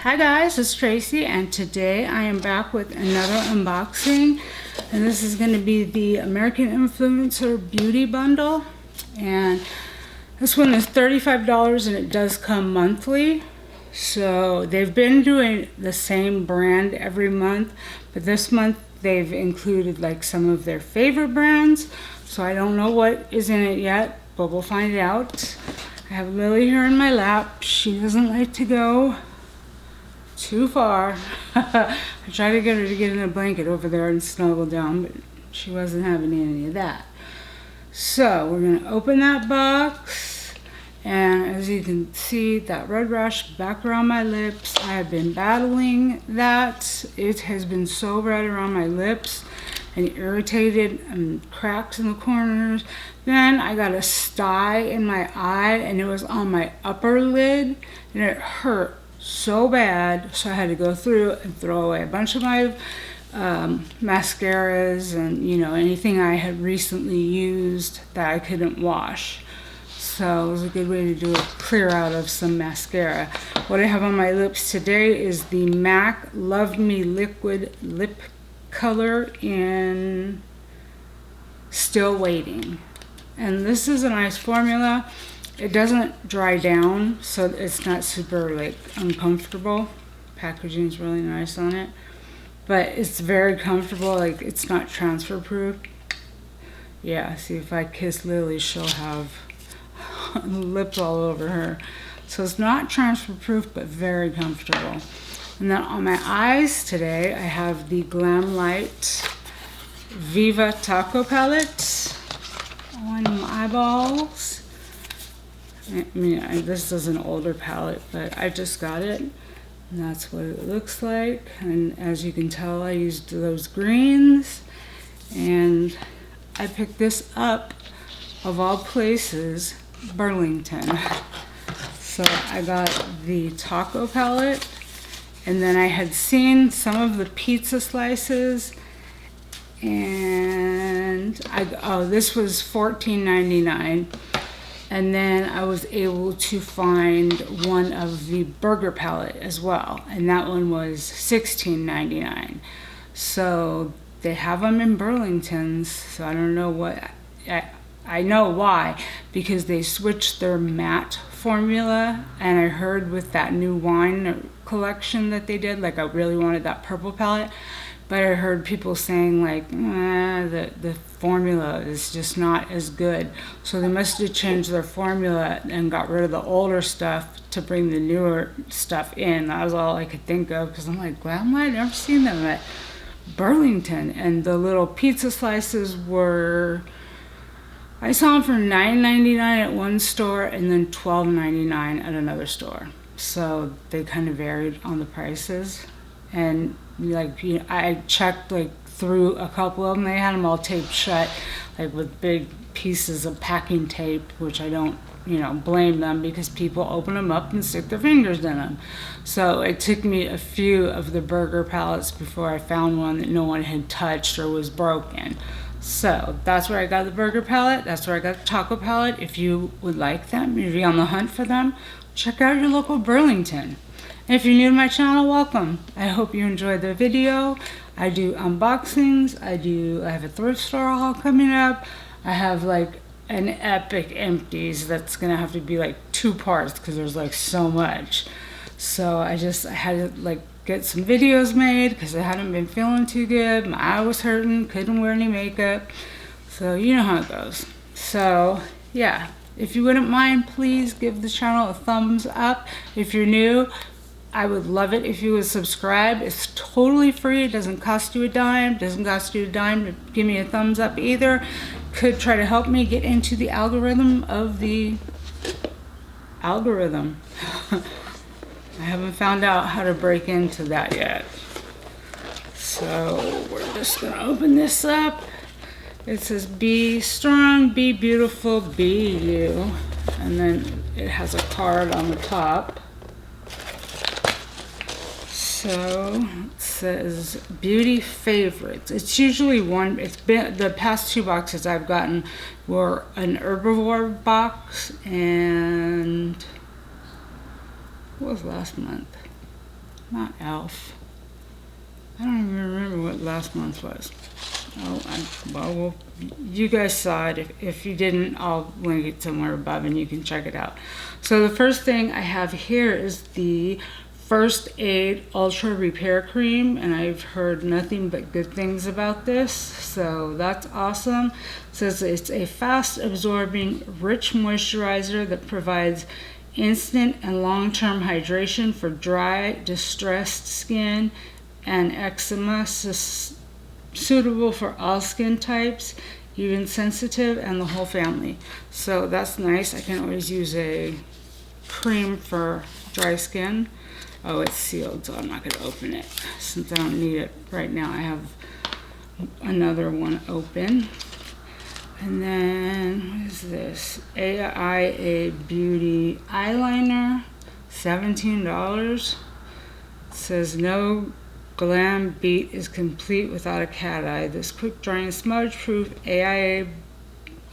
Hi guys, it's Tracy and today I am back with another unboxing, and this is going to be the American Influencer Beauty Bundle, and this one is $35 and it does come monthly. So they've been doing the same brand every month, but this month they've included like some of their favorite brands, so I don't know what is in it yet, but we'll find out. I have Lily here in my lap. She doesn't like to go too far. I tried to get her to get in a blanket over there and snuggle down, but she wasn't having any of that. So we're going to open that box, and as you can see, that red rash back around my lips, I have been battling that. It has been so red around my lips and irritated and cracks in the corners. Then I got a sty in my eye and it was on my upper lid and it hurt so bad, so I had to go through and throw away a bunch of my mascaras and anything I had recently used that I couldn't wash. So it was a good way to do a clear out of some mascara. What I have on my lips today is the MAC Love Me Liquid Lip Color in Still Waiting, and this is a nice formula. It doesn't dry down, so it's not super like uncomfortable. Packaging is really nice on it, but it's very comfortable. Like, it's not transfer proof. Yeah, see, if I kiss Lily, she'll have lips all over her. So it's not transfer proof, but very comfortable. And then on my eyes today, I have the Glamlite Viva Taco palette on my eyeballs. I mean, this is an older palette, but I just got it, and that's what it looks like. And as you can tell, I used those greens, and I picked this up, of all places, Burlington. So I got the taco palette, and then I had seen some of the pizza slices, and this was $14.99. And then I was able to find one of the burger palette as well, and that one was $16.99. So they have them in Burlington's, so I don't know what, I know why, because they switched their matte formula, and I heard with that new wine collection that they did, like I really wanted that purple palette, but I heard people saying like, the formula is just not as good. So they must have changed their formula and got rid of the older stuff to bring the newer stuff in. That was all I could think of, because I'm like, Glamlite, I've never seen them at Burlington. And the little pizza slices were, I saw them for $9.99 at one store and then $12.99 at another store. So they kind of varied on the prices. And like, I checked like through a couple of them. They had them all taped shut, like with big pieces of packing tape, which I don't, blame them, because people open them up and stick their fingers in them. So it took me a few of the burger palettes before I found one that no one had touched or was broken. So that's where I got the burger palette. That's where I got the taco palette. If you would like them, if you're on the hunt for them, check out your local Burlington. If you're new to my channel, welcome. I hope you enjoyed the video. I do unboxings. I have a thrift store haul coming up. I have like an epic empties that's gonna have to be like 2 parts because there's like so much. So I had to like get some videos made because I hadn't been feeling too good. My eye was hurting, couldn't wear any makeup. So you know how it goes. So yeah, if you wouldn't mind, please give the channel a thumbs up. If you're new, I would love it if you would subscribe. It's totally free. It doesn't cost you a dime. Doesn't cost you a dime to give me a thumbs up either. Could try to help me get into the algorithm of the algorithm. I haven't found out how to break into that yet. So we're just gonna open this up. It says be strong, be beautiful, be you. And then it has a card on the top. So it says beauty favorites. It's usually one, it's been the past 2 boxes I've gotten were an herbivore box and what was last month? not Elf. I don't even remember what last month was. Well, you guys saw it. If you didn't, I'll link it somewhere above and you can check it out. So the first thing I have here is the First Aid Ultra Repair Cream, and I've heard nothing but good things about this, so that's awesome. It says it's a fast absorbing, rich moisturizer that provides instant and long-term hydration for dry, distressed skin and eczema, suitable for all skin types, even sensitive, and the whole family. So that's nice. I can always use a cream for dry skin. Oh, it's sealed, so I'm not going to open it since I don't need it right now. I have another one open. And then, what is this? AIA Beauty Eyeliner, $17. It says no glam beat is complete without a cat eye. This quick drying smudge proof AIA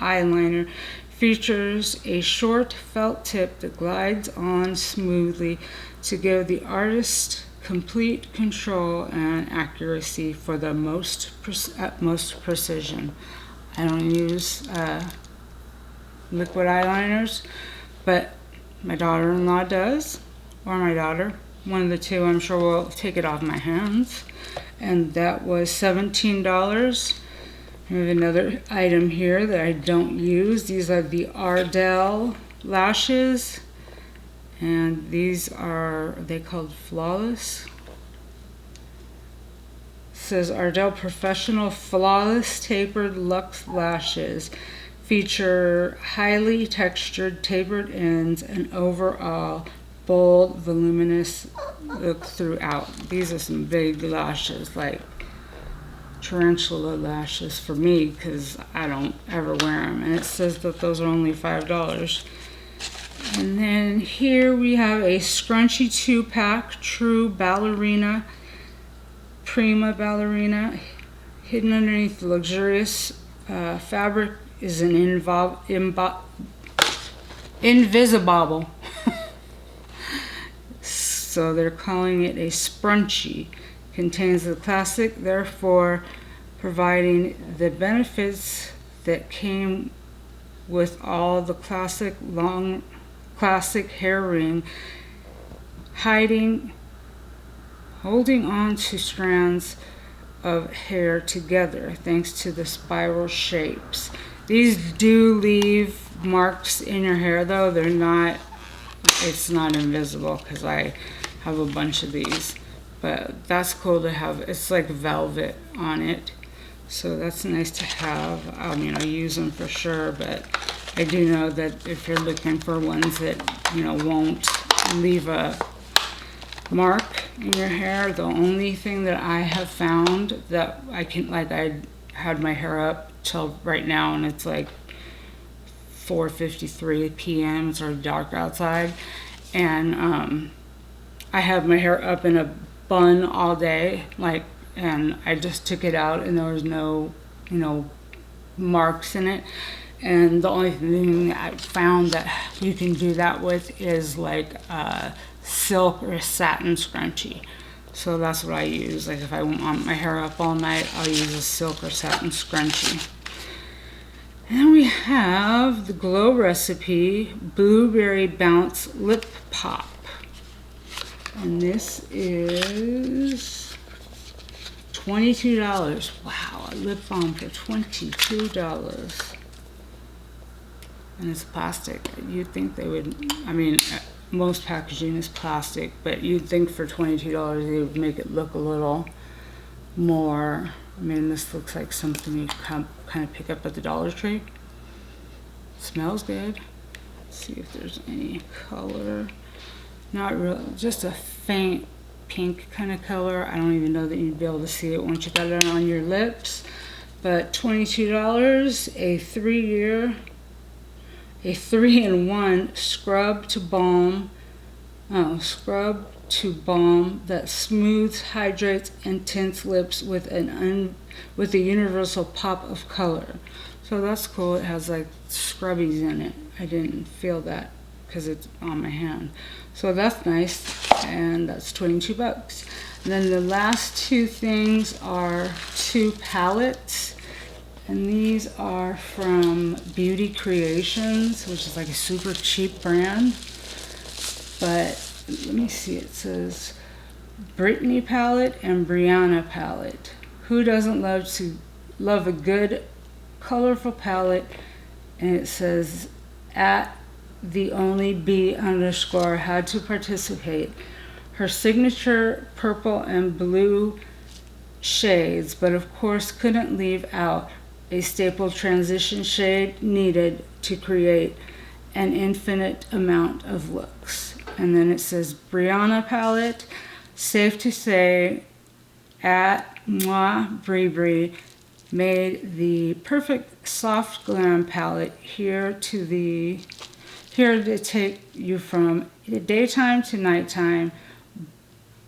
eyeliner features a short felt tip that glides on smoothly to give the artist complete control and accuracy for the utmost precision. I don't use liquid eyeliners, but my daughter-in-law does, or my daughter. One of the two, I'm sure, will take it off my hands. And that was $17. I have another item here that I don't use. These are the Ardell Lashes. And these are they called Flawless? It says Ardell Professional Flawless Tapered Luxe Lashes. Feature highly textured tapered ends and overall bold, voluminous look throughout. These are some big lashes, like tarantula lashes for me, because I don't ever wear them. And it says that those are only $5. And then here we have a scrunchy 2-pack, True Ballerina, Prima Ballerina. Hidden underneath the luxurious fabric is an Invisibobble. So they're calling it a scrunchie. Contains the classic, therefore providing the benefits that came with all the classic hair ring, holding on to strands of hair together thanks to the spiral shapes. These do leave marks in your hair though. It's not invisible because I have a bunch of these, but that's cool to have. It's like velvet on it, so that's nice to have. I mean, I'll use them for sure, but I do know that if you're looking for ones that, won't leave a mark in your hair, the only thing that I have found that I had my hair up till right now, and it's like 4:53 p.m. It's already dark outside, and I have my hair up in a bun all day, and I just took it out, and there was no, marks in it. And the only thing I found that you can do that with is like a silk or a satin scrunchie. So that's what I use. Like if I want my hair up all night, I'll use a silk or satin scrunchie. And then we have the Glow Recipe Blueberry Bounce Lip Pop. And this is $22. Wow, a lip balm for $22. And it's plastic. You'd think they would, most packaging is plastic, but you'd think for $22 they would make it look a little more. This looks like something you kind of pick up at the Dollar Tree. Smells good. Let's see if there's any color. Not real, just a faint pink kind of color. I don't even know that you'd be able to see it once you got it on your lips. But $22, a 3-in-1 scrub to balm that smooths, hydrates, and tints lips with a universal pop of color. So that's cool. It has like scrubbies in it. I didn't feel that because it's on my hand. So that's nice, and that's 22 bucks. And then the last two things are two palettes, and these are from Beauty Creations, which is like a super cheap brand. But let me see, it says Brittany palette and Brianna palette. Who doesn't love a good colorful palette? And it says at the only B underscore had to participate. Her signature purple and blue shades, but of course couldn't leave out a staple transition shade needed to create an infinite amount of looks. And then it says Brianna palette, safe to say, at Moi Brie made the perfect soft glam palette here to take you from the daytime to nighttime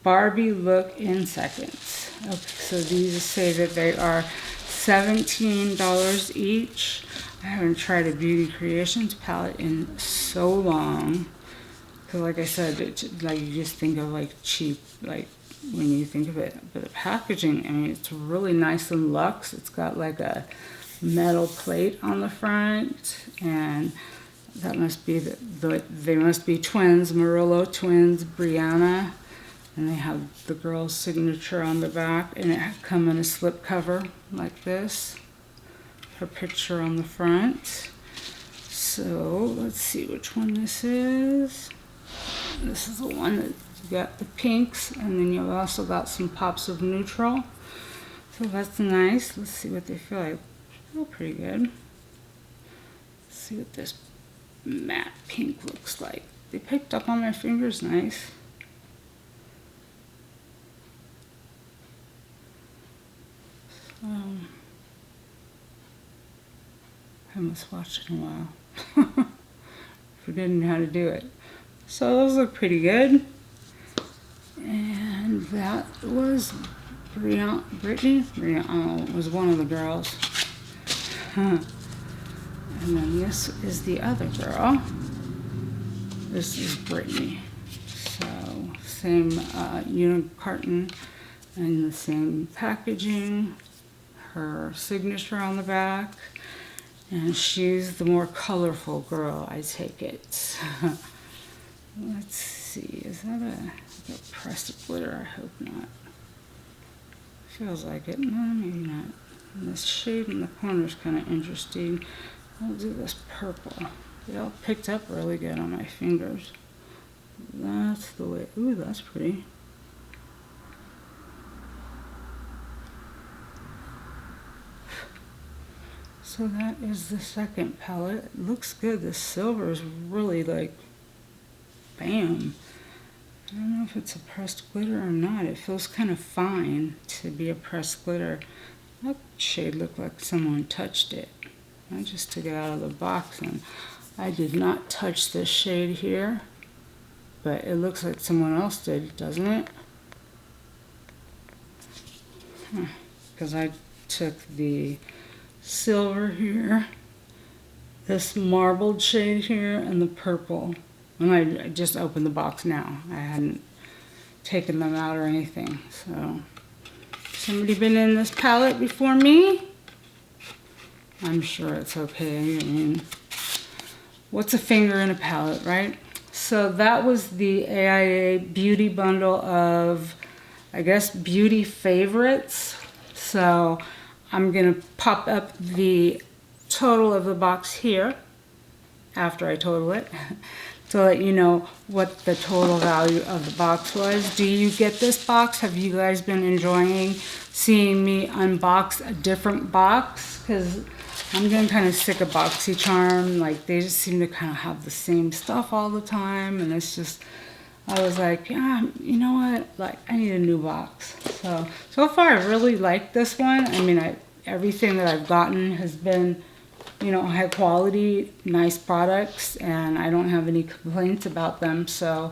Barbie look in seconds. Okay, so these say that they are $17 each. I haven't tried a Beauty Creations palette in so long. Because like I said, it's like you just think of like cheap, like when you think of it. But the packaging, I mean, it's really nice and luxe. It's got like a metal plate on the front, and that must be they must be twins, Murillo twins, Brianna. And they have the girl's signature on the back, and it come in a slip cover like this. Her picture on the front. So let's see which one this is. This is the one that got the pinks, and then you've also got some pops of neutral. So that's nice. Let's see what they feel like. They feel pretty good. Let's see what this matte pink looks like. They picked up on my fingers nice. I haven't watched in a while. Forgetting how to do it. So those look pretty good. And that was Brittany? Brianna was one of the girls. And then this is the other girl. This is Brittany. So same unit carton and the same packaging. Her signature on the back, and she's the more colorful girl, I take it. Let's see, is that a pressed glitter? I hope not. Feels like it. No, maybe not. And this shade in the corner is kind of interesting. I'll do this purple. They all picked up really good on my fingers. That's the way. Ooh, that's pretty. So that is the second palette. It looks good. The silver is really like, bam. I don't know if it's a pressed glitter or not. It feels kind of fine to be a pressed glitter. That shade looked like someone touched it. I just took it out of the box, and I did not touch this shade here, but it looks like someone else did, doesn't it? Because I took the silver here, this marbled shade here, and the purple. And I just opened the box now. I hadn't taken them out or anything. So, somebody been in this palette before me? I'm sure it's okay. I mean, what's a finger in a palette, right? So that was the AIA Beauty Bundle of, I guess, beauty favorites. So I'm going to pop up the total of the box here after I total it to let you know what the total value of the box was. Do you get this box? Have you guys been enjoying seeing me unbox a different box? Because I'm getting kind of sick of BoxyCharm. Like, they just seem to kind of have the same stuff all the time, and it's just, I was like, yeah, you know what? Like, I need a new box. So far, I really like this one. I mean, everything that I've gotten has been, you know, high quality, nice products, and I don't have any complaints about them. So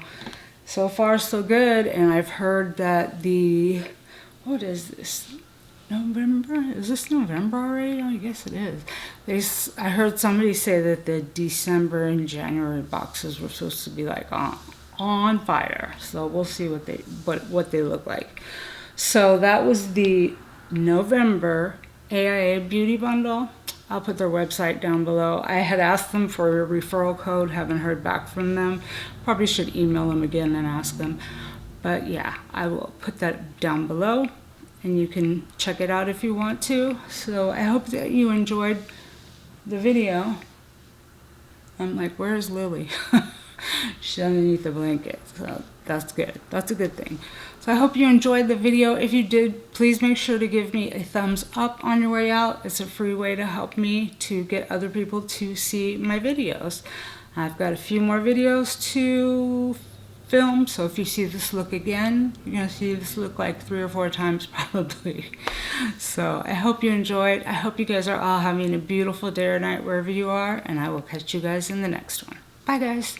far, so good. And I've heard that what is this? November? Is this November already? Oh, I guess it is. I heard somebody say that the December and January boxes were supposed to be like on fire. So we'll see what they look like. So that was the November AIA Beauty Bundle. I'll put their website down below. I had asked them for a referral code, haven't heard back from them. Probably should email them again and ask them. But yeah, I will put that down below and you can check it out if you want to. So I hope that you enjoyed the video. I'm like, where's Lily? She's underneath the blanket, so that's good. That's a good thing. So I hope you enjoyed the video. If you did, please make sure to give me a thumbs up on your way out. It's a free way to help me to get other people to see my videos. I've got a few more videos to film, so if you see this look again, you're going to see this look like 3 or 4 times probably. So I hope you enjoyed. I hope you guys are all having a beautiful day or night wherever you are, and I will catch you guys in the next one. Bye guys.